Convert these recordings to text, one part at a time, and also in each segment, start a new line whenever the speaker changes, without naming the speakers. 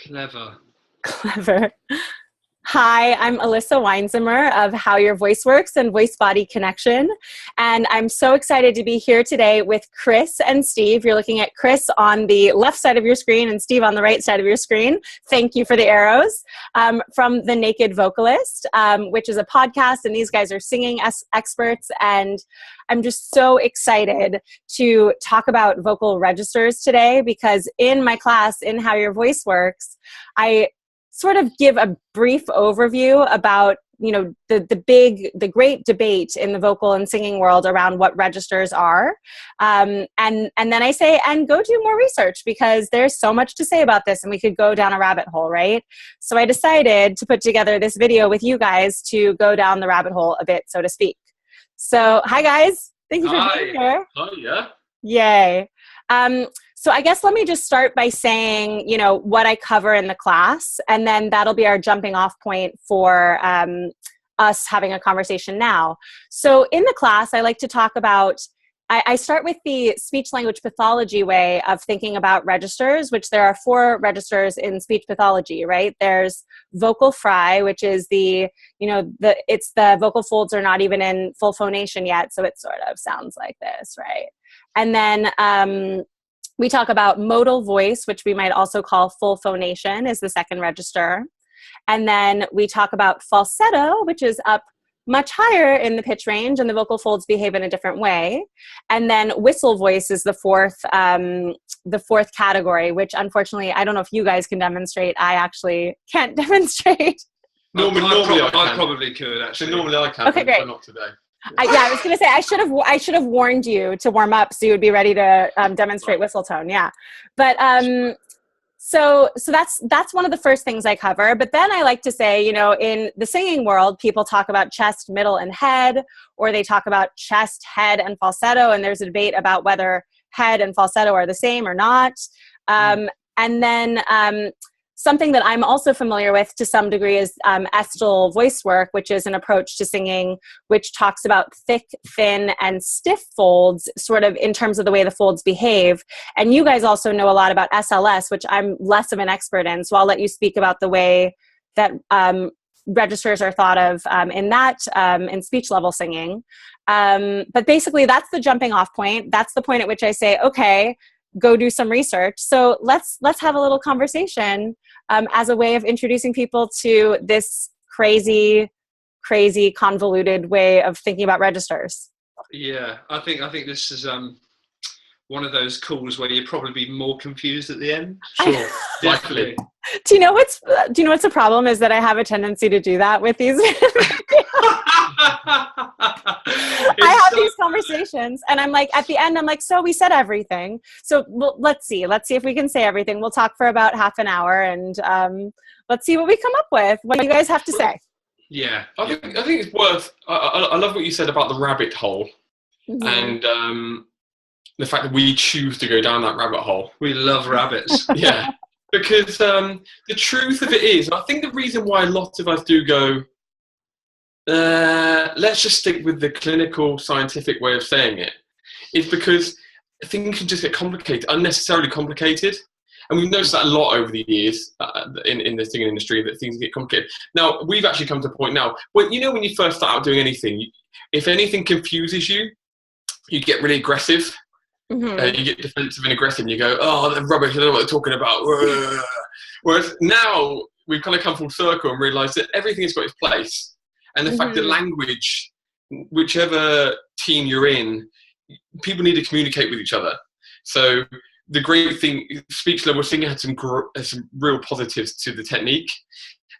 Clever.
Clever. Hi, I'm Elissa Weinzimmer of How Your Voice Works and Voice Body Connection. And I'm so excited to be here today with Chris and Steve. You're looking at Chris on the left side of your screen and Steve on the right side of your screen. Thank you for the arrows. From The Naked Vocalist, which is a podcast, and these guys are singing experts. And I'm just so excited to talk about vocal registers today because in my class, in How Your Voice Works, I sort of give a brief overview about, the great debate in the vocal and singing world around what registers are. And then I say, and go do more research because there's so much to say about this and we could go down a rabbit hole, right? So I decided to put together this video with you guys to go down the rabbit hole a bit, so to speak. So, hi guys. Thank you for being here.
Oh, yeah.
Yay. So I guess let me just start by saying, what I cover in the class, and then that'll be our jumping off point for us having a conversation now. So in the class, I like to talk about, I start with the speech language pathology way of thinking about registers, which there are 4 registers in speech pathology, right? There's vocal fry, which is it's the vocal folds are not even in full phonation yet, so it sort of sounds like this, right? And then we talk about modal voice, which we might also call full phonation, is the second register. And then we talk about falsetto, which is up much higher in the pitch range, and the vocal folds behave in a different way. And then whistle voice is the fourth category, which unfortunately, I don't know if you guys can demonstrate. I actually can't demonstrate.
Normally I probably could, actually.
Normally I can,
okay, great.
But not today.
I was going to say, I should have warned you to warm up so you would be ready to demonstrate whistle tone. Yeah. But so that's one of the first things I cover. But then I like to say, in the singing world, people talk about chest, middle, and head, or they talk about chest, head, and falsetto. And there's a debate about whether head and falsetto are the same or not. And then something that I'm also familiar with to some degree is Estel voice work, which is an approach to singing which talks about thick, thin, and stiff folds, sort of in terms of the way the folds behave. And you guys also know a lot about SLS, which I'm less of an expert in, so I'll let you speak about the way that registers are thought of in speech level singing. But basically, that's the jumping off point. That's the point at which I say, okay, go do some research. So let's have a little conversation as a way of introducing people to this crazy, convoluted way of thinking about registers.
Yeah, I think this is one of those calls where you'll probably be more confused at the end.
Sure,
definitely.
Do you know what's the problem is that I have a tendency to do that with these. I have these conversations and I'm like, at the end, I'm like, so we said everything. So let's see if we can say everything. We'll talk for about half an hour and let's see what we come up with. What do you guys have to say?
Yeah.
I think it's worth, I love what you said about the rabbit hole and the fact that we choose to go down that rabbit hole.
We love rabbits.
Yeah. Because the truth of it is, I think the reason why a lot of us do go, let's just stick with the clinical scientific way of saying it, is because things can just get complicated, unnecessarily complicated. And we've noticed that a lot over the years in the singing industry, that things get complicated. Now, we've actually come to a point now, when you first start out doing anything, if anything confuses you, you get really aggressive. You get defensive and aggressive and you go, oh, they're rubbish, I don't know what they're talking about. Whereas now we've kind of come full circle and realised that everything has got its place. And the fact that language, whichever team you're in, people need to communicate with each other. So the great thing, speech level singing had some real positives to the technique.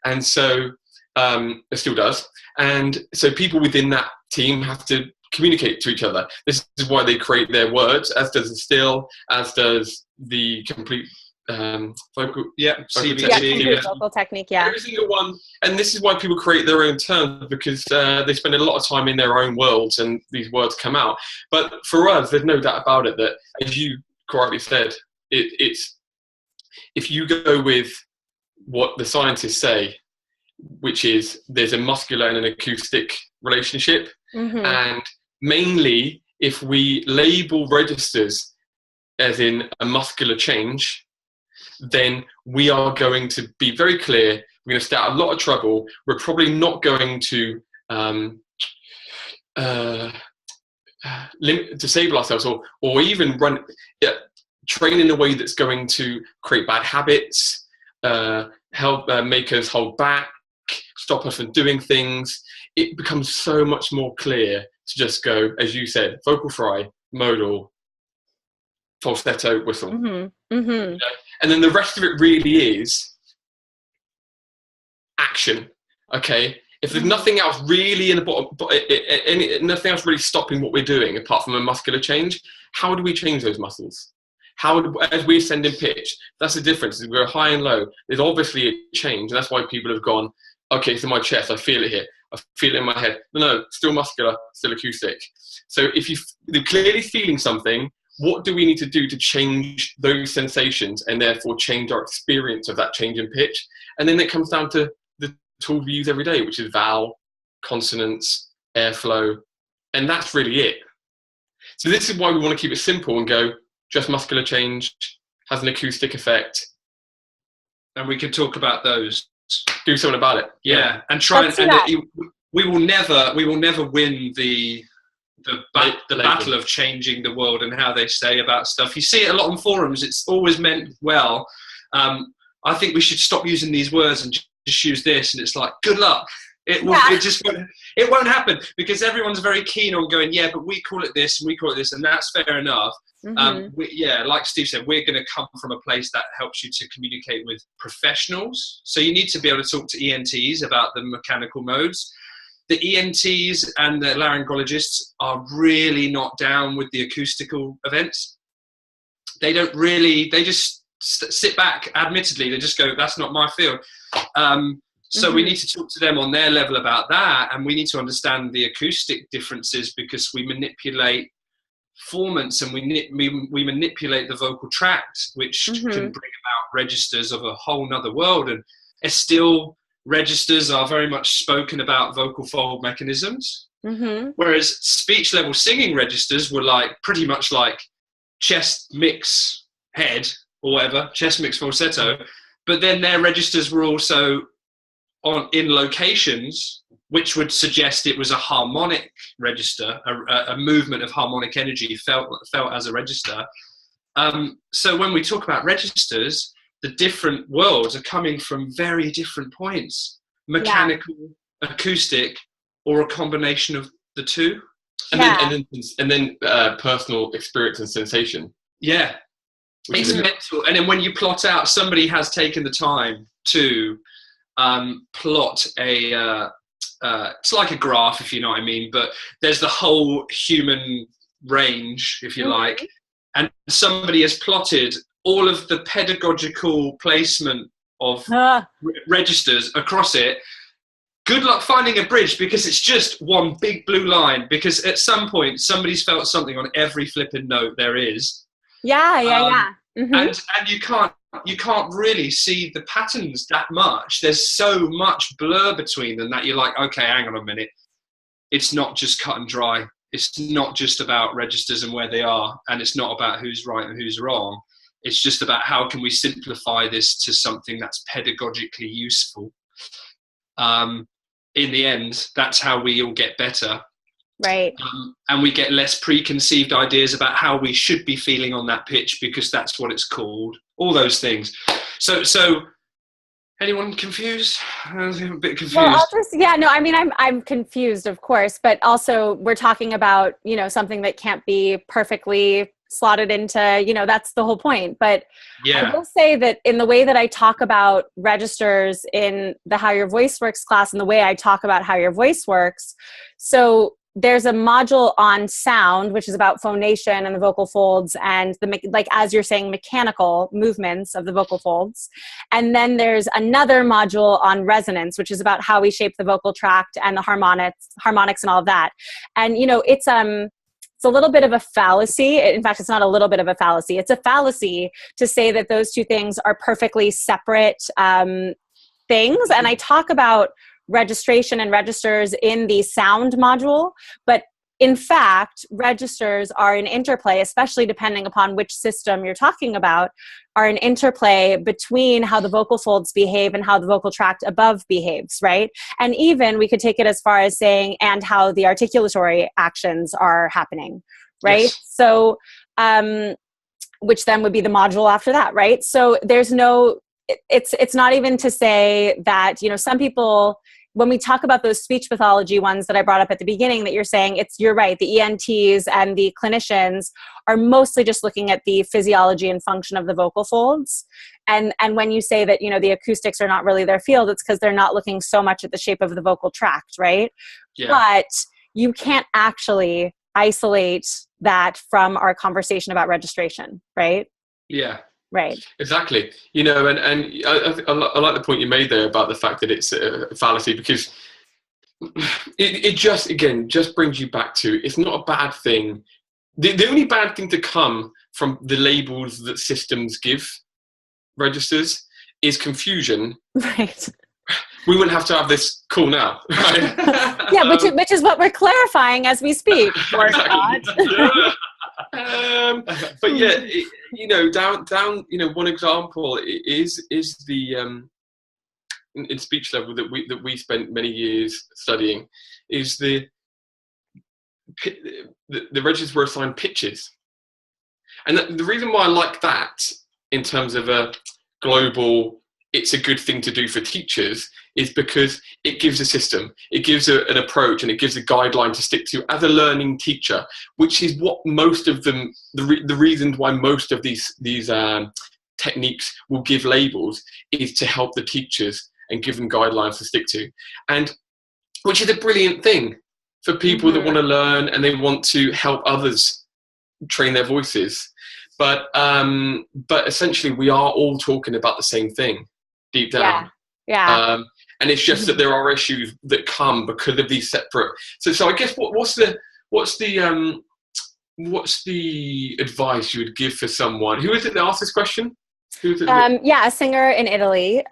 And so it still does. And so people within that team have to communicate to each other. This is why they create their words, as does the still, as does the complete vocal
technique, yeah.
Every single one, and this is why people create their own terms, because they spend a lot of time in their own worlds and these words come out. But for us, there's no doubt about it that, as you correctly said, it's if you go with what the scientists say, which is there's a muscular and an acoustic relationship, and mainly if we label registers as in a muscular change, then we are going to be very clear. We're going to stay out a lot of trouble. We're probably not going to disable ourselves or even train in a way that's going to create bad habits, help make us hold back, stop us from doing things. It becomes so much more clear to just go, as you said, vocal fry, modal, falsetto, whistle.
Mm-hmm. Mm-hmm.
You know? And then the rest of it really is action. Okay, if there's nothing else really in the bottom, nothing else really stopping what we're doing apart from a muscular change, how do we change those muscles? As we ascend in pitch, that's the difference. We go high and low. There's obviously a change, and that's why people have gone, okay, it's in my chest, I feel it here, I feel it in my head. No, still muscular, still acoustic. So if you're clearly feeling something, what do we need to do to change those sensations and therefore change our experience of that change in pitch? And then it comes down to the tools we use every day, which is vowel, consonants, airflow, and that's really it. So this is why we want to keep it simple and go, just muscular change, has an acoustic effect.
And we can talk about those.
Do something about it.
Yeah, and try we will never win the battle of changing the world and how they say about stuff. You see it a lot on forums. It's always meant well. I think we should stop using these words and just use this. And it's like, good luck. It won't happen because everyone's very keen on going, yeah, but we call it this and we call it this, and that's fair enough. Mm-hmm. Like Steve said, we're going to come from a place that helps you to communicate with professionals. So you need to be able to talk to ENTs about the mechanical modes. The ENTs and the laryngologists are really not down with the acoustical events. They don't really, they just sit back, admittedly, they just go, that's not my field. So we need to talk to them on their level about that, and we need to understand the acoustic differences because we manipulate formants and we manipulate the vocal tract, which can bring about registers of a whole nother world. And still, registers are very much spoken about vocal fold mechanisms, whereas speech level singing registers were like pretty much like chest mix head or whatever, chest mix falsetto, but then their registers were also in locations which would suggest it was a harmonic register, a movement of harmonic energy felt as a register. So when we talk about registers, the different worlds are coming from very different points, mechanical, acoustic, or a combination of the two.
And then personal experience and sensation. Yeah.
It's mental. And then when you plot out, somebody has taken the time to plot it's like a graph, if you know what I mean, but there's the whole human range, if you like, and somebody has plotted all of the pedagogical placement of registers across it. Good luck finding a bridge because it's just one big blue line, because at some point somebody's felt something on every flipping note there is. And you can't really see the patterns that much. There's so much blur between them that you're like, okay, hang on a minute. It's not just cut and dry. It's not just about registers and where they are, and it's not about who's right and who's wrong. It's just about how can we simplify this to something that's pedagogically useful. In the end, that's how we all get better.
Right.
And we get less preconceived ideas about how we should be feeling on that pitch because that's what it's called. All those things. So anyone confused? I'm a bit confused.
Well, I'm confused, of course, but also we're talking about, something that can't be perfectly slotted into, that's the whole point. But I will say that in the way that I talk about registers in the How Your Voice Works class and the way I talk about how your voice works, so there's a module on sound, which is about phonation and the vocal folds and as you're saying, mechanical movements of the vocal folds. And then there's another module on resonance, which is about how we shape the vocal tract and the harmonics and all of that. And, it's a little bit of a fallacy. In fact, it's not a little bit of a fallacy. It's a fallacy to say that those two things are perfectly separate things. And I talk about registration and registers in the sound module, but in fact, registers are an interplay, especially depending upon which system you're talking about, are an interplay between how the vocal folds behave and how the vocal tract above behaves, right? And even we could take it as far as saying, and how the articulatory actions are happening, right? Yes. So, which then would be the module after that, right? So there's no, it's not even to say that, some people, when we talk about those speech pathology ones that I brought up at the beginning, that you're saying, you're right, the ENTs and the clinicians are mostly just looking at the physiology and function of the vocal folds. And when you say that, the acoustics are not really their field, it's because they're not looking so much at the shape of the vocal tract, right? Yeah. But you can't actually isolate that from our conversation about registration, right?
Yeah.
Right.
Exactly. And I like the point you made there about the fact that it's a fallacy, because it just brings you back to, it's not a bad thing. The only bad thing to come from the labels that systems give registers is confusion.
Right.
We wouldn't have to have this call now, right?
Yeah, which is what we're clarifying as we speak. Or not.
But yeah, down one example is the in speech level that we spent many years studying is the registers were assigned pitches, and the reason why I like that in terms of a global, it's a good thing to do for teachers, is because it gives a system, it gives an approach, and it gives a guideline to stick to as a learning teacher, which is what most of them, the reasons why most of these techniques will give labels, is to help the teachers and give them guidelines to stick to, and which is a brilliant thing for people that want to learn and they want to help others train their voices. But essentially we are all talking about the same thing deep down.
Yeah.
And it's just that there are issues that come because of these separate. So I guess what's the advice you would give for someone? Who is it that asked this question?
A singer in Italy.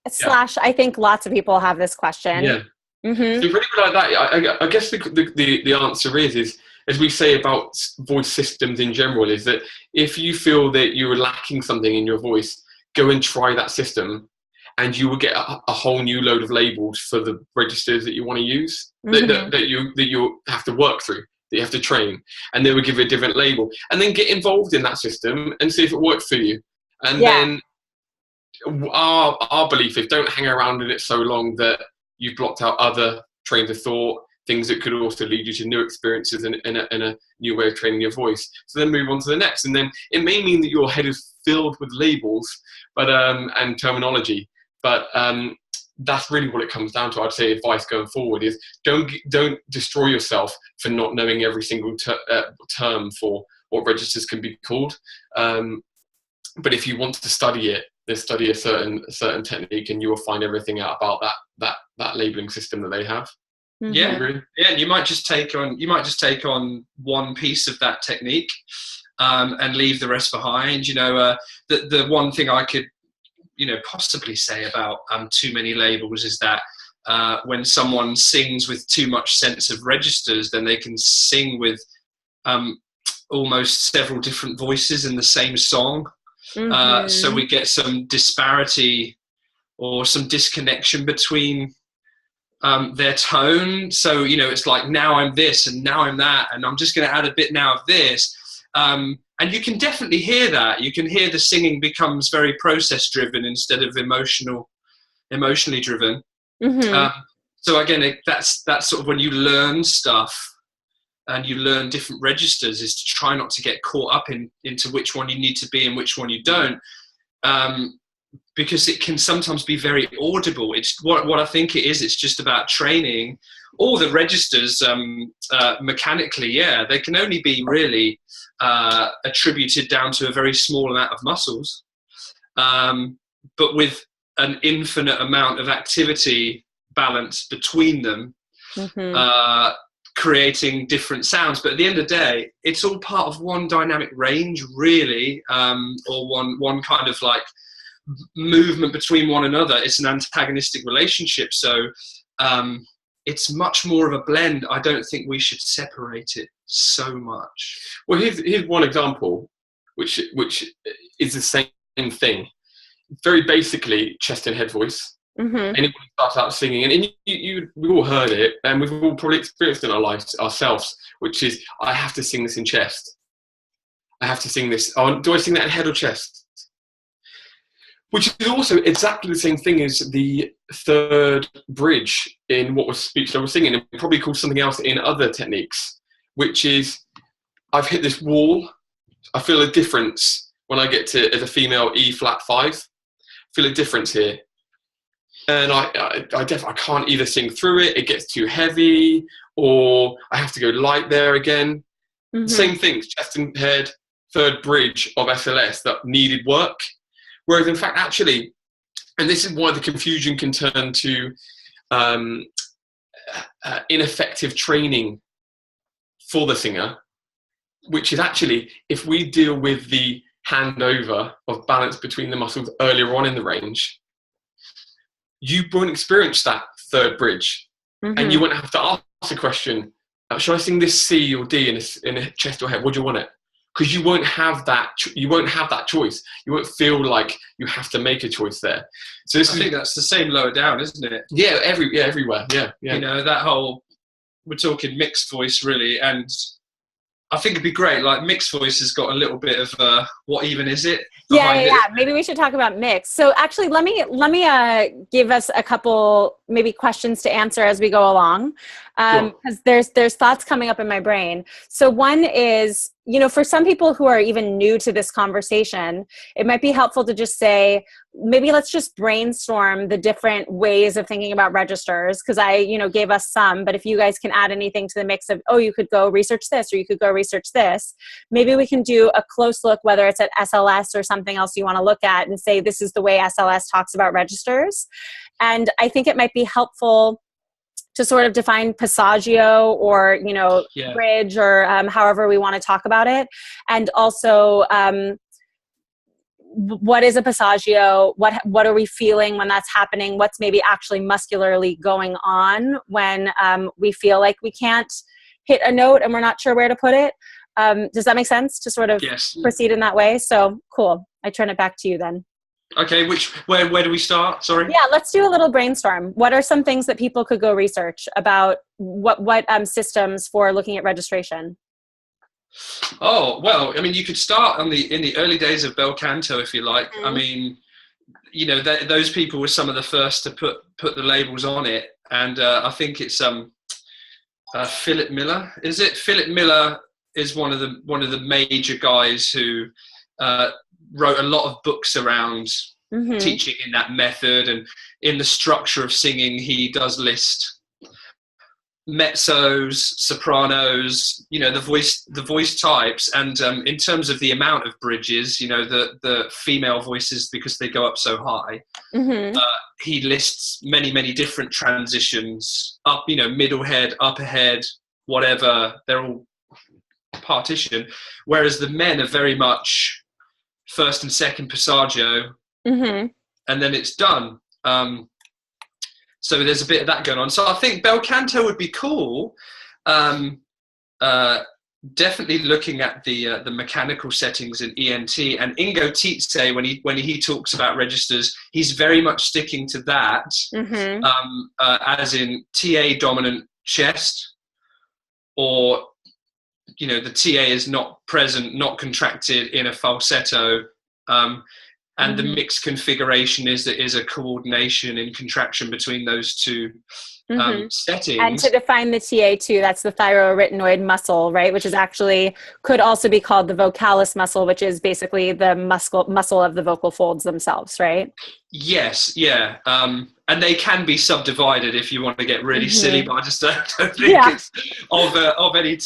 Slash, I think lots of people have this question.
Yeah. Mm-hmm. So really like that, I guess the answer is, as we say about voice systems in general, is that if you feel that you're lacking something in your voice, go and try that system, and you will get a whole new load of labels for the registers that you want to use, that you have to work through, that you have to train, and they will give you a different label. And then get involved in that system and see if it works for you. And then our belief is, don't hang around in it so long that you've blocked out other trains of thought, things that could also lead you to new experiences and a new way of training your voice. So then move on to the next. And then it may mean that your head is filled with labels and terminology. But that's really what it comes down to. I'd say advice going forward is don't destroy yourself for not knowing every single term for what registers can be called. But if you want to study it, then study a certain technique, and you will find everything out about that labeling system that they have.
Yeah, yeah. You might just take on one piece of that technique, and leave the rest behind. The one thing I could, possibly say about too many labels is that when someone sings with too much sense of registers, then they can sing with almost several different voices in the same song. So we get some disparity or some disconnection between their tone. So, it's like, now I'm this and now I'm that, and I'm just going to add a bit now of this. And you can definitely hear that. You can hear the singing becomes very process driven instead of emotionally driven. So again, that's sort of when you learn stuff and you learn different registers, is to try not to get caught up into which one you need to be and which one you don't. Because it can sometimes be very audible. It's what I think it is. It's just about training. All the registers mechanically, they can only be really attributed down to a very small amount of muscles, but with an infinite amount of activity balance between them, creating different sounds. But at the end of the day, it's all part of one dynamic range, really, or one kind of like movement between one another. It's an antagonistic relationship. So it's much more of a blend. I don't think we should separate it so much.
Well, here's one example, which is the same thing. Very basically, chest and head voice. Anyone who starts out singing, and we've all heard it, and we've all probably experienced it in our lives ourselves, which is, I have to sing this in chest. I have to sing this. Oh, do I sing that in head or chest? Which is also exactly the same thing as the third bridge in what was speech level singing, and probably called something else in other techniques, which is, I've hit this wall. I feel a difference when I get to, as a female, E flat 5. I feel a difference here. And I can't either sing through it, it gets too heavy, or I have to go light there again. Same things, chest and head, third bridge of SLS that needed work. Whereas in fact, actually, and this is why the confusion can turn to ineffective training for the singer, which is actually, if we deal with the handover of balance between the muscles earlier on in the range, you won't experience that third bridge, and you won't have to ask the question, should I sing this C or D in a chest or head? What do you want it? Because you won't have that. You won't have that choice. You won't feel like you have to make a choice there. So I
think that's the same lower down, isn't it?
Yeah, everywhere. Yeah.
You know, that whole, we're talking mixed voice really, and I think it'd be great. Like, mixed voice has got a little bit of what even is it?
Yeah. Maybe we should talk about mix. So actually, let me give us a couple maybe questions to answer as we go along, because there's thoughts coming up in my brain. So one is, you know, for some people who are even new to this conversation, it might be helpful to just say, maybe let's just brainstorm the different ways of thinking about registers, because I, gave us some, but if you guys can add anything to the mix of, you could go research this, or you could go research this, maybe we can do a close look, whether it's at SLS or something else you want to look at, and say, this is the way SLS talks about registers. And I think it might be helpful to sort of define passaggio or, bridge, or however we want to talk about it. And also, what is a passaggio? What are we feeling when that's happening? What's maybe actually muscularly going on when we feel like we can't hit a note and we're not sure where to put it? Does that make sense to sort of proceed in that way? So cool. I turn it back to you then.
Okay, where do we start? Sorry.
Yeah, let's do a little brainstorm. What are some things that people could go research about what systems for looking at registration?
Oh, well, I mean, you could start in the early days of bel canto, if you like. I mean, those people were some of the first to put the labels on it, and I think it's Philip Miller. Is it Philip Miller? Is one of the major guys who wrote a lot of books around teaching in that method, and in the structure of singing, he does list mezzos, sopranos, the voice types, and in terms of the amount of bridges, the female voices, because they go up so high, he lists many different transitions up, middle head, upper head, whatever, they're all partitioned, whereas the men are very much first and second passaggio, and then it's done. So there's a bit of that going on. So I think bel canto would be cool. Definitely looking at the mechanical settings in ENT, and Ingo Tietze, when he talks about registers, he's very much sticking to that, as in TA dominant chest, or the TA is not present, not contracted in a falsetto, and the mix configuration is a coordination in contraction between those two settings.
And to define the TA too, that's the thyroarytenoid muscle, right? Which is actually, could also be called the vocalist muscle, which is basically the muscle of the vocal folds themselves, right?
Yes, yeah. And they can be subdivided if you want to get really silly, but I just don't think it's of any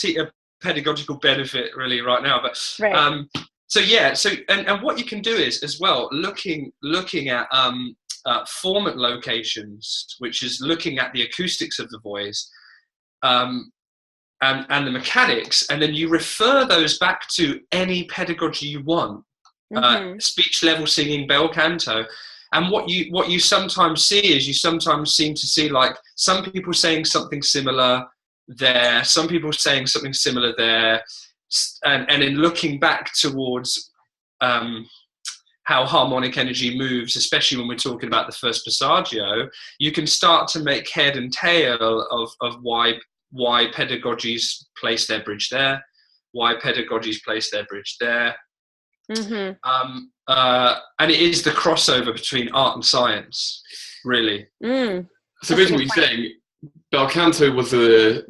pedagogical benefit really right now. But and what you can do is as well looking at formant locations, which is looking at the acoustics of the voice and the mechanics, and then you refer those back to any pedagogy you want. Speech level singing, bel canto,
And what you sometimes see is you sometimes seem to see like some people saying something similar there, some people saying something similar there, and in looking back towards how harmonic energy moves, especially when we're talking about the first passaggio, you can start to make head and tail of why pedagogies place their bridge there, why pedagogies place their bridge there. And it is the crossover between art and science, really.
So basically what you're saying, bel canto was the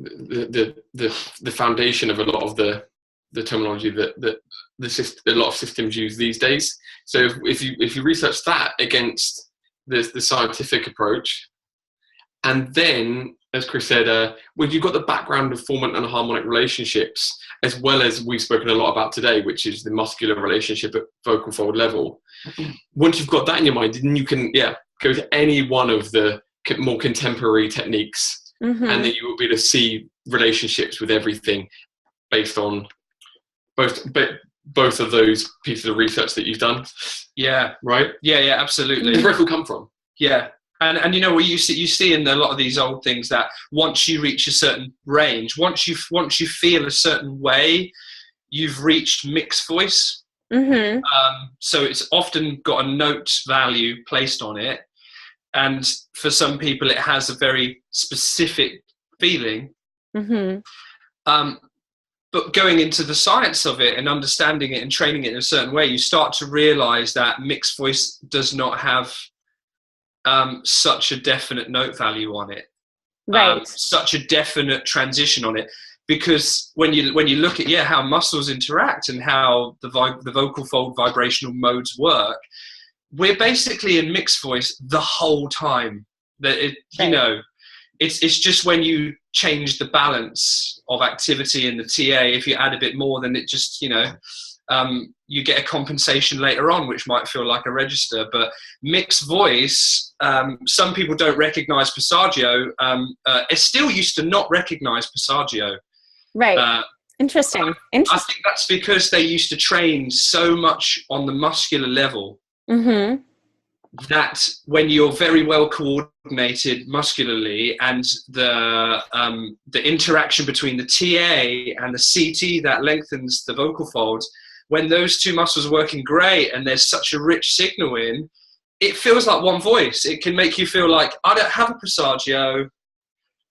foundation of a lot of the terminology that a lot of systems use these days. So if you research that against the scientific approach, and then, as Chris said, well, you've got the background of formant and harmonic relationships, as well as we've spoken a lot about today, which is the muscular relationship at vocal fold level. Once you've got that in your mind, then you can go to any one of the more contemporary techniques, and then you will be able to see relationships with everything based on both of those pieces of research that you've done.
Yeah.
Right?
Yeah, absolutely.
Where does it come from?
Yeah. And you know what you see in a lot of these old things, that once you reach a certain range, once you feel a certain way, you've reached mixed voice. So it's often got a note value placed on it, and for some people it has a very specific feeling. But going into the science of it and understanding it and training it in a certain way, you start to realize that mixed voice does not have such a definite note value on it, such a definite transition on it, because when you look at how muscles interact and how the vocal fold vibrational modes work, we're basically in mixed voice the whole time. It's just when you change the balance of activity in the TA, if you add a bit more, then it just you get a compensation later on, which might feel like a register. But mixed voice, some people don't recognize passaggio. Still used to not recognize passaggio.
Right. Interesting.
I think that's because they used to train so much on the muscular level that when you're very well coordinated muscularly, and the interaction between the TA and the CT that lengthens the vocal folds, when those two muscles are working great and there's such a rich signal in, it feels like one voice. It can make you feel like, I don't have a passaggio.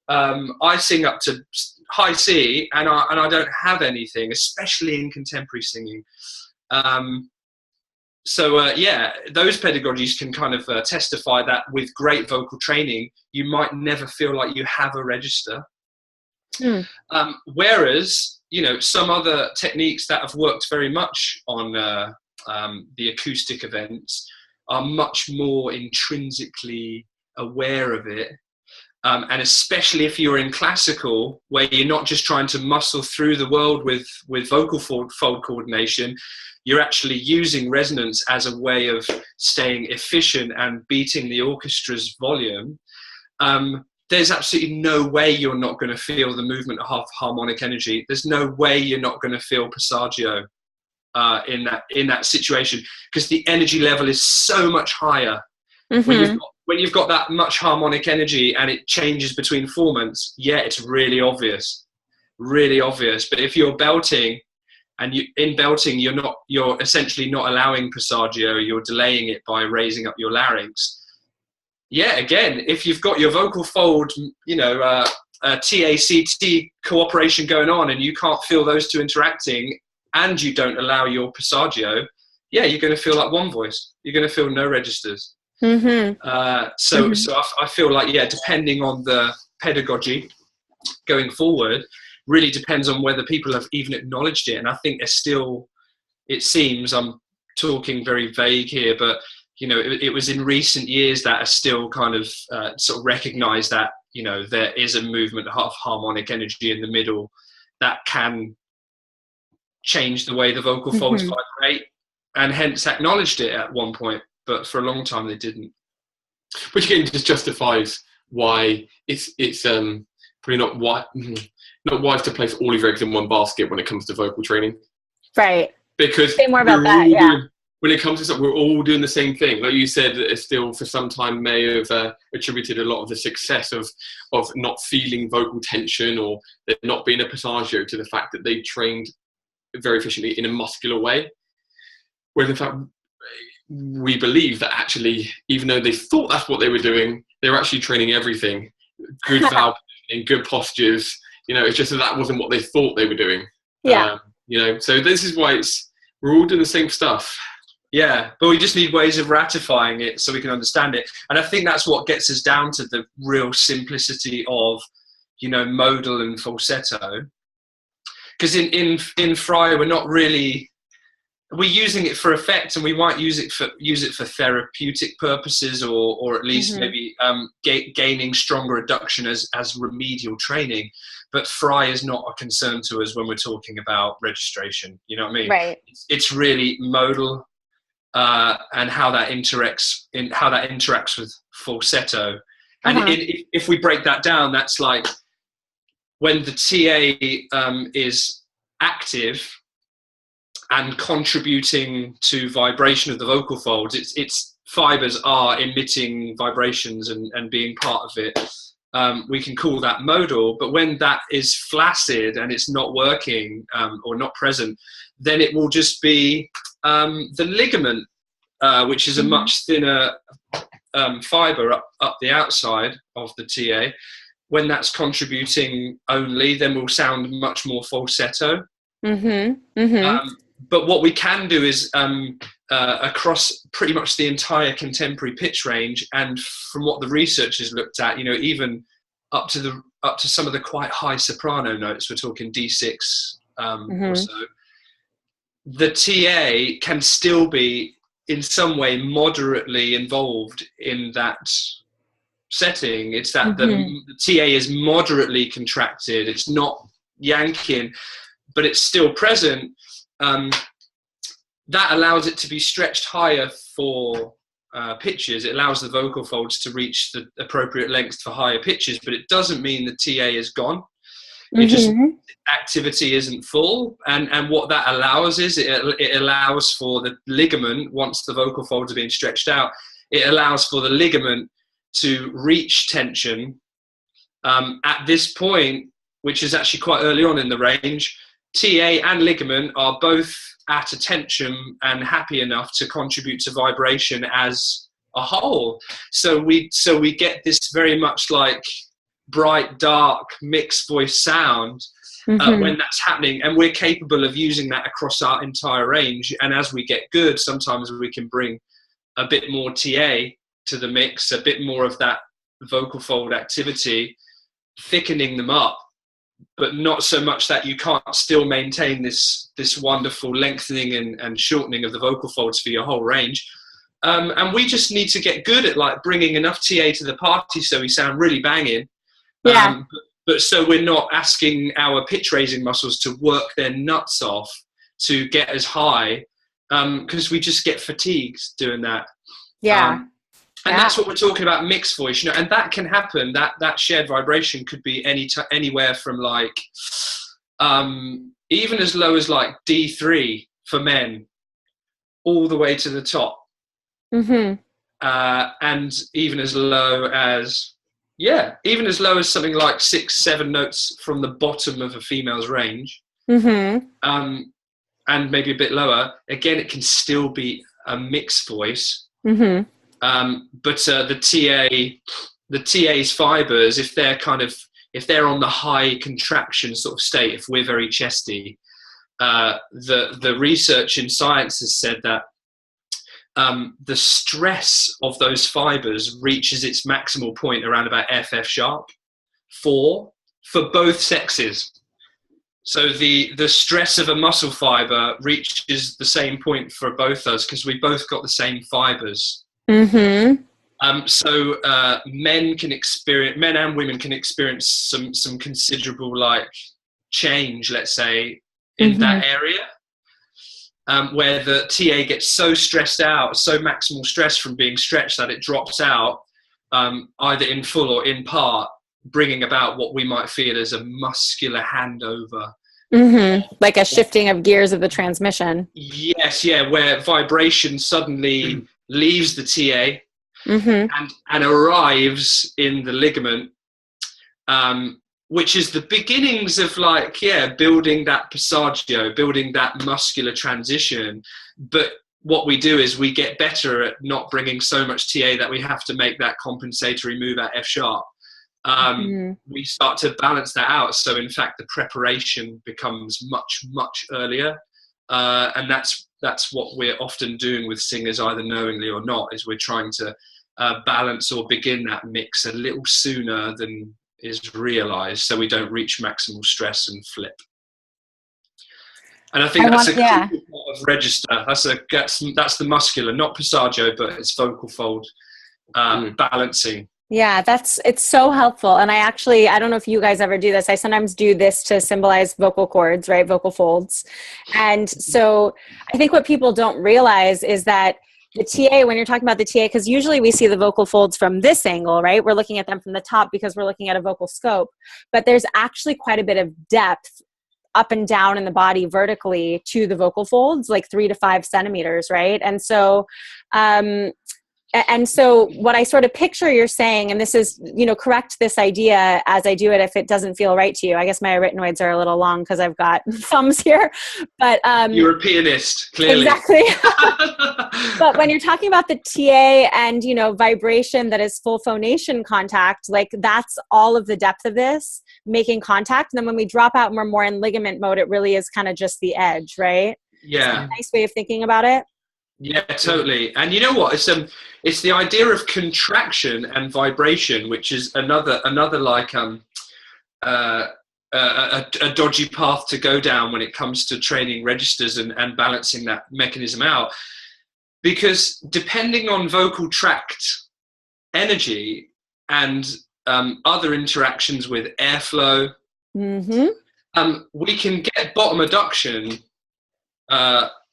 I sing up to high C and I don't have anything, especially in contemporary singing. Those pedagogies can kind of testify that with great vocal training, you might never feel like you have a register. Whereas, some other techniques that have worked very much on the acoustic events are much more intrinsically aware of it. And especially if you're in classical, where you're not just trying to muscle through the world with vocal fold coordination, you're actually using resonance as a way of staying efficient and beating the orchestra's volume. There's absolutely no way you're not going to feel the movement of harmonic energy. There's no way you're not going to feel passaggio in that situation, because the energy level is so much higher. When you've got that much harmonic energy and it changes between formants, it's really obvious. But if you're belting, and you're essentially not allowing passaggio, you're delaying it by raising up your larynx. Again, if you've got your vocal fold, TACT cooperation going on, and you can't feel those two interacting, and you don't allow your passaggio, you're going to feel like one voice. You're going to feel no registers. So I feel like, depending on the pedagogy going forward, really depends on whether people have even acknowledged it. And I think it seems, I'm talking very vague here, but it was in recent years that are still kind of sort of recognized that there is a movement of harmonic energy in the middle that can change the way the vocal folds vibrate, and hence acknowledged it at one point, but for a long time they didn't.
Which again just justifies why it's probably not wise to place all your eggs in one basket when it comes to vocal training.
Right.
Because
say more about that.
when it comes to stuff, we're all doing the same thing. Like you said, still for some time may have attributed a lot of the success of not feeling vocal tension or there not being a passaggio to the fact that they trained very efficiently in a muscular way. Whereas in fact, we believe that actually, even though they thought that's what they were doing, they were actually training everything. Good valve positioning, good postures. It's just that wasn't what they thought they were doing.
Yeah.
So this is why we're all doing the same stuff.
Yeah, but we just need ways of ratifying it so we can understand it. And I think that's what gets us down to the real simplicity of, modal and falsetto. Because in Fry, we're using it for effect, and we might use it for therapeutic purposes, or at least maybe gaining stronger adduction as remedial training. But Fry is not a concern to us when we're talking about registration. You know what I mean?
Right.
It's really modal, and how that interacts with falsetto. And if we break that down, that's like when the TA is active and contributing to vibration of the vocal folds, its fibers are emitting vibrations and being part of it. We can call that modal, but when that is flaccid and it's not working or not present, then it will just be the ligament, which is a much thinner fiber up the outside of the TA. When that's contributing only, then we'll sound much more falsetto. But what we can do is across pretty much the entire contemporary pitch range, and from what the research has looked at, even up to some of the quite high soprano notes, we're talking D6 or so, the TA can still be in some way moderately involved in that setting. It's that the TA is moderately contracted. It's not yanking, but it's still present. That allows it to be stretched higher for pitches. It allows the vocal folds to reach the appropriate length for higher pitches, but it doesn't mean the TA is gone. It just activity isn't full, and what that allows is it allows for the ligament, once the vocal folds are being stretched out, it allows for the ligament to reach tension at this point, which is actually quite early on in the range. TA and ligament are both at a tension and happy enough to contribute to vibration as a whole. So we get this very much like bright, dark, mixed voice sound when that's happening, and we're capable of using that across our entire range. And as we get good, sometimes we can bring a bit more TA to the mix, a bit more of that vocal fold activity, thickening them up, but not so much that you can't still maintain this wonderful lengthening and shortening of the vocal folds for your whole range. And we just need to get good at like bringing enough TA to the party so we sound really banging. But so we're not asking our pitch raising muscles to work their nuts off to get as high, because we just get fatigued doing that. And that's what we're talking about, mixed voice, and that can happen. That shared vibration could be anywhere from like even as low as like D3 for men, all the way to the top, and even as low as something like 6-7 notes from the bottom of a female's range, and maybe a bit lower. Again, it can still be a mixed voice. But the TA's fibers, if they're on the high contraction sort of state, if we're very chesty, the research in science has said that the stress of those fibers reaches its maximal point around about FF sharp 4 for both sexes. So the stress of a muscle fiber reaches the same point for both us because we both got the same fibers. So men and women can experience some considerable like change, let's say, in that area, where the TA gets so stressed out, so maximal stress from being stretched that it drops out, either in full or in part, bringing about what we might feel as a muscular handover
Like a shifting of gears of the transmission.
Yes, yeah, where vibration suddenly leaves the TA and arrives in the ligament, which is the beginnings of building that passaggio, building that muscular transition. But what we do is we get better at not bringing so much TA that we have to make that compensatory move at F sharp. We start to balance that out. So in fact, the preparation becomes much, much earlier. And that's what we're often doing with singers, either knowingly or not, is we're trying to balance or begin that mix a little sooner than is realized, so we don't reach maximal stress and flip. And I think that's a key part of register. That's the muscular, not passaggio, but it's vocal fold balancing.
Yeah, it's so helpful. And I don't know if you guys ever do this. I sometimes do this to symbolize vocal cords, right? Vocal folds. And so I think what people don't realize is that the TA, when you're talking about the TA, because usually we see the vocal folds from this angle, right? We're looking at them from the top because we're looking at a vocal scope. But there's actually quite a bit of depth up and down in the body vertically to the vocal folds, like 3 to 5 centimeters, right? And so what I sort of picture you're saying, and this is, correct this idea as I do it if it doesn't feel right to you. I guess my arytenoids are a little long because I've got thumbs here. But
you're a pianist, clearly.
Exactly. But when you're talking about the TA and, vibration that is full phonation contact, like that's all of the depth of this, making contact. And then when we drop out and we're more in ligament mode, it really is kind of just the edge, right?
Yeah.
A nice way of thinking about it.
Yeah, totally. And you know what? It's the idea of contraction and vibration, which is another like a dodgy path to go down when it comes to training registers and balancing that mechanism out. Because depending on vocal tract energy and other interactions with airflow, we can get bottom adduction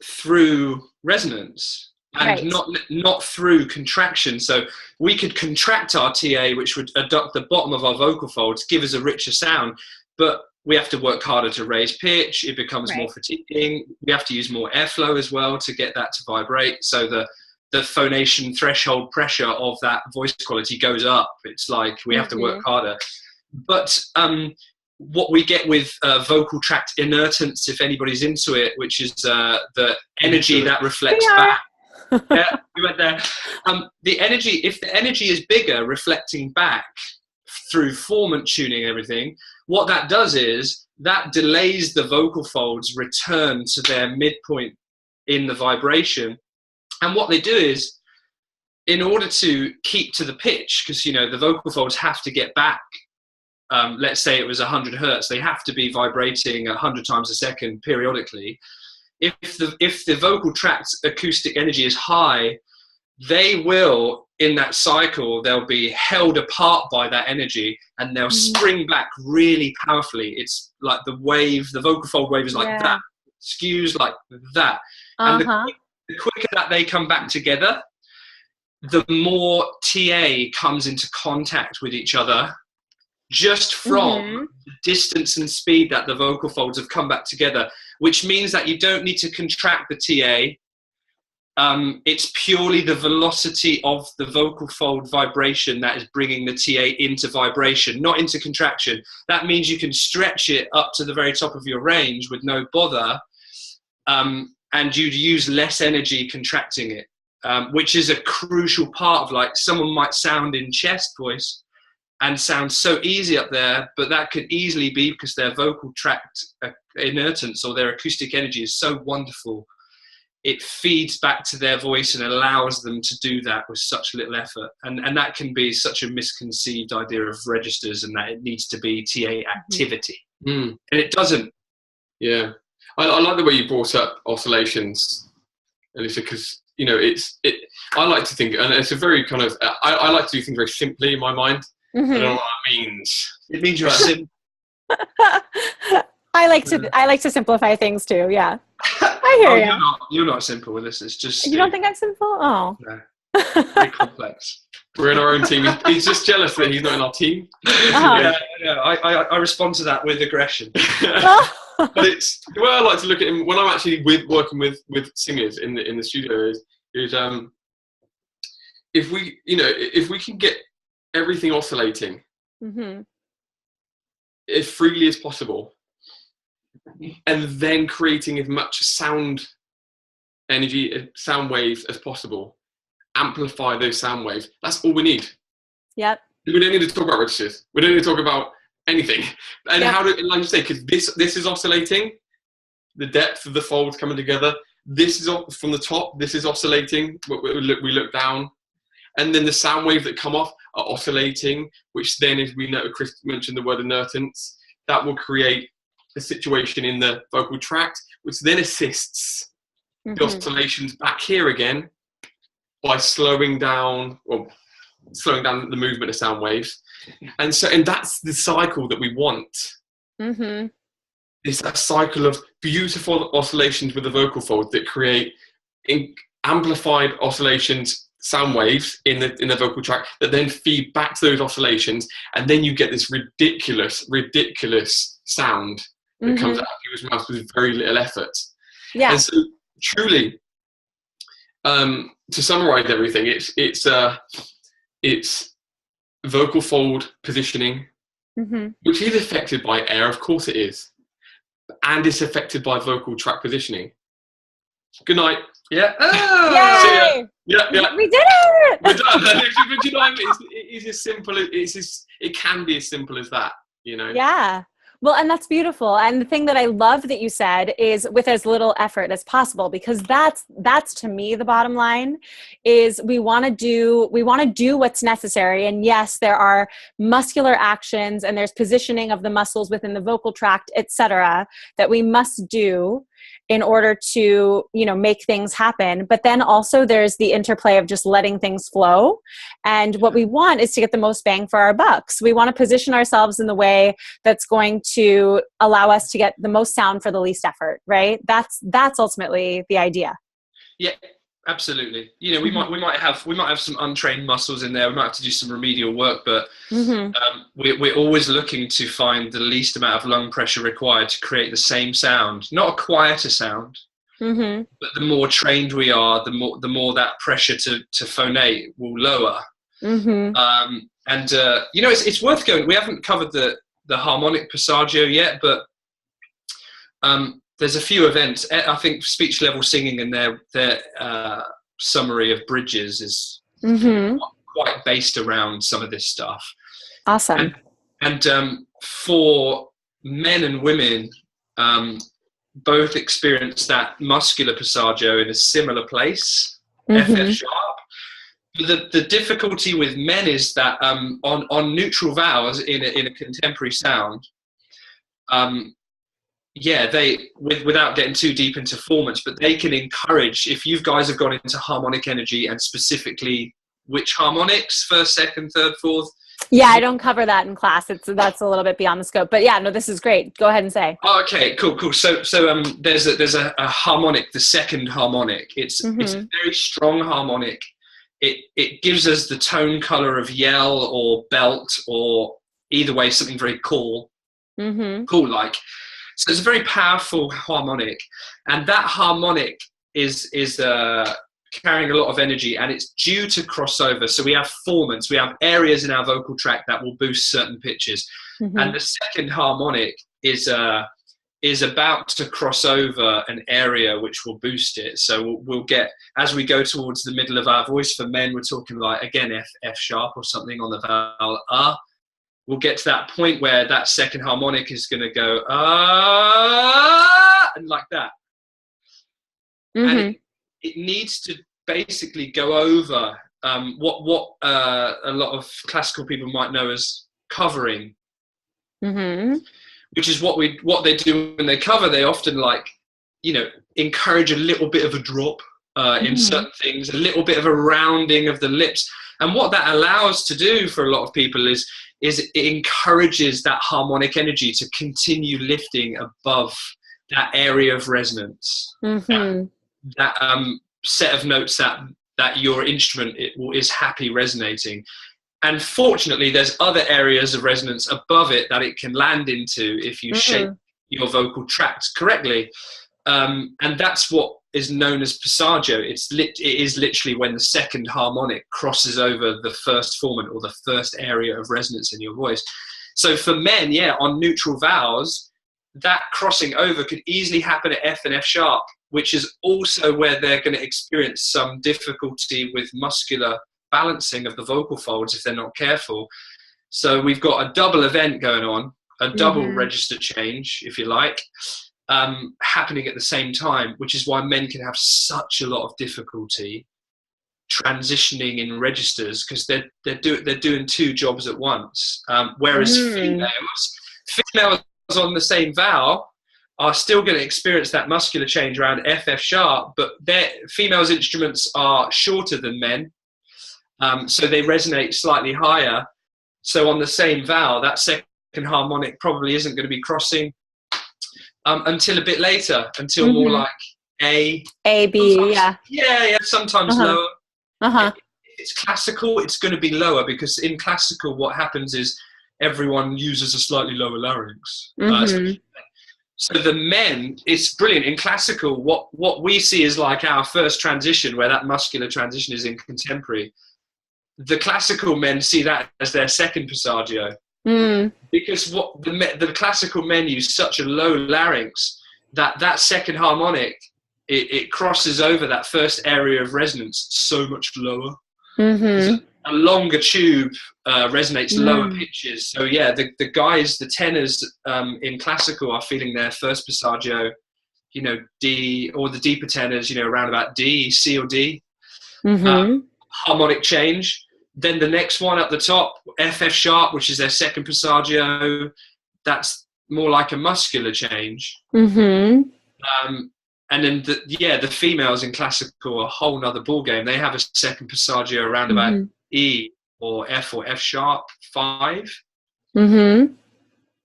through resonance and not through contraction. So we could contract our TA, which would adduct the bottom of our vocal folds, give us a richer sound, but we have to work harder to raise pitch. It becomes more fatiguing. We have to use more airflow as well to get that to vibrate. So the phonation threshold pressure of that voice quality goes up. It's like we have to work harder. But what we get with vocal tract inertance, if anybody's into it, which is the energy that reflects back. Yeah, we went there. The energy, if the energy is bigger, reflecting back through formant tuning and everything, what that does is that delays the vocal folds return to their midpoint in the vibration. And what they do is, in order to keep to the pitch, because the vocal folds have to get back. Let's say it was 100 hertz, they have to be vibrating 100 times a second periodically. If the vocal tract acoustic energy is high, they will, in that cycle, they'll be held apart by that energy and they'll spring back really powerfully. It's like the vocal fold wave is like that, skews like that. And the quicker that they come back together, the more TA comes into contact with each other, just from the distance and speed that the vocal folds have come back together, which means that you don't need to contract the TA. It's purely the velocity of the vocal fold vibration that is bringing the TA into vibration, not into contraction. That means you can stretch it up to the very top of your range with no bother, and you'd use less energy contracting it, which is a crucial part of, like, someone might sound in chest voice and sound so easy up there, but that could easily be because their vocal tract inertance or their acoustic energy is so wonderful. It feeds back to their voice and allows them to do that with such little effort. And that can be such a misconceived idea of registers, and that it needs to be TA activity. And it doesn't.
Yeah. I like the way you brought up oscillations, Elissa, because, I like to think, and it's a very kind of, I like to do things very simply in my mind. I don't know what that means.
It means you're simple.
I like to simplify things too. Yeah, I hear you.
You're not simple with this. It's just
you don't think I'm simple? Oh,
no. Very complex.
We're in our own team. He's just jealous that he's not in our team.
Yeah. I respond to that with aggression.
But it's the way I like to look at it when I'm actually working with singers in the studio is if we can get everything oscillating as freely as possible, and then creating as much sound energy, sound waves as possible, amplify those sound waves. That's all we need.
Yep.
We don't need to talk about registers. We don't need to talk about anything. And how do, like you say, because this is oscillating, the depth of the folds coming together. This is from the top. This is oscillating. We look down, and then the sound waves that come off are oscillating, which then, as we know, Chris mentioned the word inertance, that will create a situation in the vocal tract, which then assists the oscillations back here again by slowing down the movement of sound waves. And that's the cycle that we want. It's that cycle of beautiful oscillations with the vocal folds that create amplified oscillations, sound waves in the vocal tract that then feed back to those oscillations, and then you get this ridiculous sound that comes out of people's mouths with very little effort. Yeah. And so truly, to summarize everything, it's vocal fold positioning, which is affected by air, of course it is, and it's affected by vocal tract positioning. Good night. Yeah.
Oh,
yeah.
We did it.
We're done. But you know what I mean? It's as simple as it can be as simple as that. You know.
Yeah. Well, and that's beautiful. And the thing that I love that you said is with as little effort as possible, because that's to me the bottom line is we want to do what's necessary. And yes, there are muscular actions and there's positioning of the muscles within the vocal tract, etc., that we must do in order to, make things happen. But then also there's the interplay of just letting things flow. And what we want is to get the most bang for our bucks. We want to position ourselves in the way that's going to allow us to get the most sound for the least effort, right? That's ultimately the idea.
Yeah, absolutely. We might have some untrained muscles in there. We might have to do some remedial work, but we're always looking to find the least amount of lung pressure required to create the same sound, not a quieter sound. But the more trained we are, the more that pressure to phonate will lower. It's worth going. We haven't covered the harmonic passaggio yet, but there's a few events. I think speech level singing and their summary of bridges is quite based around some of this stuff.
Awesome. And
for men and women, both experience that muscular passaggio in a similar place, FF sharp. But the difficulty with men is that on neutral vowels in a contemporary sound, without getting too deep into formants, but they can encourage, if you guys have gone into harmonic energy and specifically which harmonics, first, second, third, fourth.
Yeah, I don't cover that in class. That's a little bit beyond the scope. But yeah, no, this is great. Go ahead and say.
Oh, okay, cool. So there's a harmonic, the second harmonic. It's a very strong harmonic. It gives us the tone color of yell or belt, or either way something very cool like. So it's a very powerful harmonic, and that harmonic is carrying a lot of energy, and it's due to crossover. So we have formants, we have areas in our vocal tract that will boost certain pitches, and the second harmonic is about to cross over an area which will boost it. So we'll get, as we go towards the middle of our voice, for men we're talking like, again, F sharp or something on the vowel we'll get to that point where that second harmonic is going to go and like that. And it needs to basically go over what a lot of classical people might know as covering, which is what they do when they cover. They often encourage a little bit of a drop in certain things, a little bit of a rounding of the lips. And what that allows to do for a lot of people is it encourages that harmonic energy to continue lifting above that area of resonance, that set of notes that your instrument is happy resonating. And fortunately, there's other areas of resonance above it that it can land into if you shape your vocal tract correctly. And that's what is known as passaggio. It is literally when the second harmonic crosses over the first formant or the first area of resonance in your voice. So for men, on neutral vowels, that crossing over could easily happen at F and F sharp, which is also where they're going to experience some difficulty with muscular balancing of the vocal folds if they're not careful. So we've got a double event going on, a double register change, if you like, happening at the same time, which is why men can have such a lot of difficulty transitioning in registers, because they're doing two jobs at once. Whereas females on the same vowel are still going to experience that muscular change around F sharp, but their females' instruments are shorter than men, so they resonate slightly higher. So on the same vowel, that second harmonic probably isn't going to be crossing until a bit later, until more like A, B, sometimes lower. If it's classical, it's going to be lower, because in classical, what happens is everyone uses a slightly lower larynx. So the men, it's brilliant. In classical, what we see is like our first transition, where that muscular transition is in contemporary. The classical men see that as their second passaggio. Because what the classical men use such a low larynx that second harmonic, it crosses over that first area of resonance so much lower. A longer tube resonates lower pitches. So the guys, the tenors in classical are feeling their first passaggio, D, or the deeper tenors, around about D, C or D. Harmonic change. Then the next one up the top, F sharp, which is their second passaggio, that's more like a muscular change. And then the females in classical are a whole nother ball game. They have a second passaggio around about E or F sharp 5,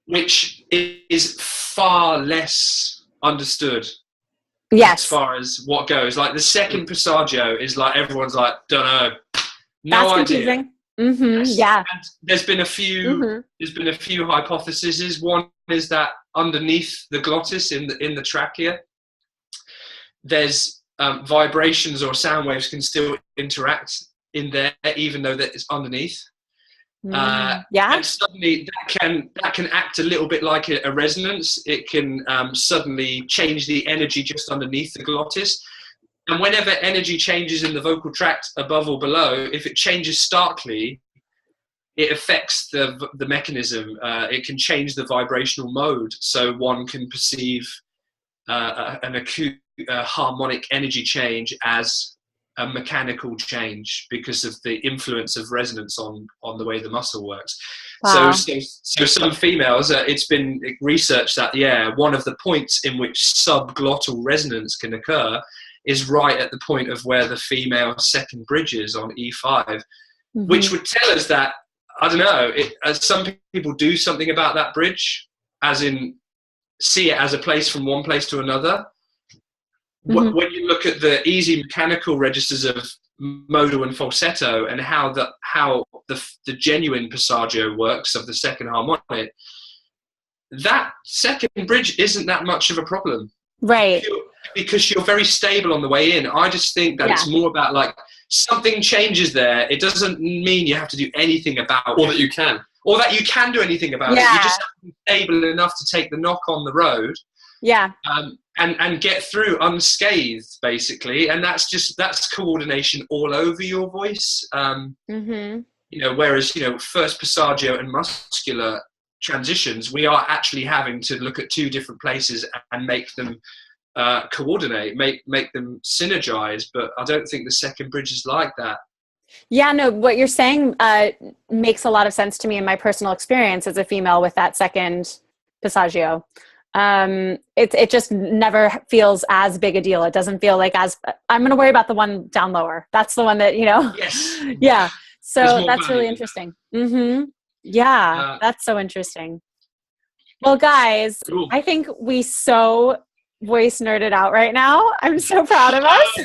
which is far less understood. As far as what goes, like the second passaggio is like everyone's like, don't know. No idea.
Confusing.
And there's been a few. There's been a few hypotheses. One is that underneath the glottis in the trachea, there's vibrations or sound waves can still interact in there, even though that it's underneath. And suddenly that can act a little bit like a resonance. It can suddenly change the energy just underneath the glottis. And whenever energy changes in the vocal tract above or below, if it changes starkly, it affects the mechanism. It can change the vibrational mode. So one can perceive an acute harmonic energy change as a mechanical change because of the influence of resonance on the way the muscle works. Wow. So some females, it's been researched that, one of the points in which subglottal resonance can occur is right at the point of where the female second bridge is on E5, which would tell us that, I don't know, some people do something about that bridge, as in see it as a place from one place to another. When you look at the easy mechanical registers of modal and falsetto and how the genuine passaggio works of the second harmonic, that second bridge isn't that much of a problem.
Right.
Because you're very stable on the way in. I just think that it's more about like something changes there. It doesn't mean you have to do anything about it.
Or that you can.
Or that you can do anything about it. You just have to be stable enough to take the knock on the road. And get through unscathed, basically. And that's coordination all over your voice. Whereas, first passaggio and muscular transitions, we are actually having to look at two different places and make them coordinate, make them synergize. But I don't think the second bridge is like that.
Yeah, no, what you're saying makes a lot of sense to me in my personal experience as a female with that second passaggio. It just never feels as big a deal. It doesn't feel like I'm going to worry about the one down lower. That's the one that, Yes. Yeah. So that's really interesting. Yeah. That's so interesting. Well, guys, cool. I think we so voice nerded out right now. I'm so proud of us.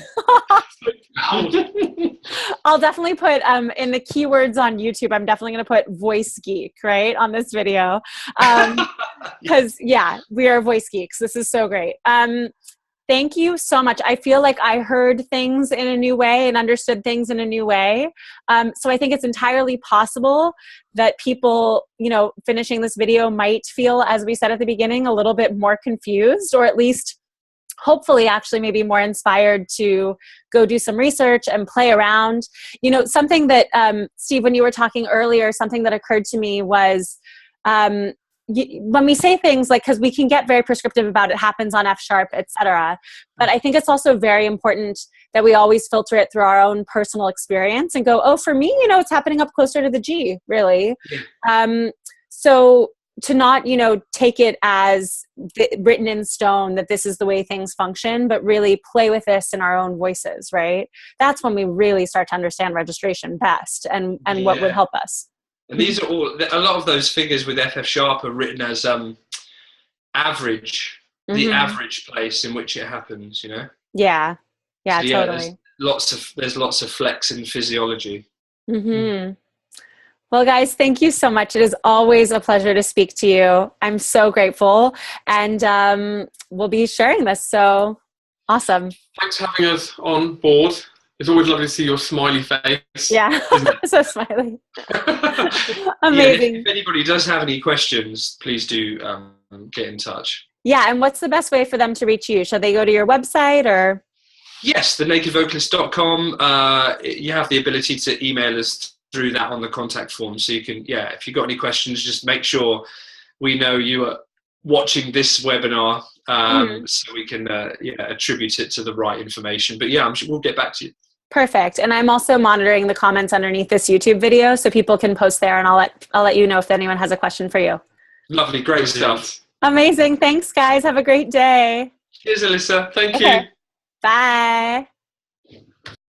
I'll definitely put in the keywords on YouTube, I'm definitely going to put voice geek, right, on this video. Because, we are voice geeks. This is so great. Thank you so much. I feel like I heard things in a new way and understood things in a new way. So I think it's entirely possible that people, finishing this video might feel, as we said at the beginning, a little bit more confused, or at least hopefully actually maybe more inspired to go do some research and play around. Something that, Steve, when you were talking earlier, something that occurred to me was, when we say things like, because we can get very prescriptive about it happens on F sharp, etc. But I think it's also very important that we always filter it through our own personal experience and go, oh, for me, it's happening up closer to the G, really. Yeah. So to not, take it as written in stone that this is the way things function, but really play with this in our own voices, right? That's when we really start to understand registration best and what would help us.
And these are a lot of those figures with FF sharp are written as average, the average place in which it happens,
Yeah,
so,
totally.
There's lots of flex in physiology.
Mm-hmm. Well, guys, thank you so much. It is always a pleasure to speak to you. I'm so grateful. And we'll be sharing this. So awesome.
Thanks for having us on board. It's always lovely to see your smiley face.
Yeah, so smiley. Amazing.
If anybody does have any questions, please do get in touch.
Yeah, and what's the best way for them to reach you? Should they go to your website or?
Yes, thenakedvocalist.com. You have the ability to email us through that on the contact form. So you can, if you've got any questions, just make sure we know you are watching this webinar so we can attribute it to the right information. But I'm sure we'll get back to you.
Perfect. And I'm also monitoring the comments underneath this YouTube video so people can post there, and I'll let you know if anyone has a question for you.
Lovely. Great stuff.
Amazing. Thanks, guys. Have a great day.
Cheers, Elissa. Thank you.
Bye.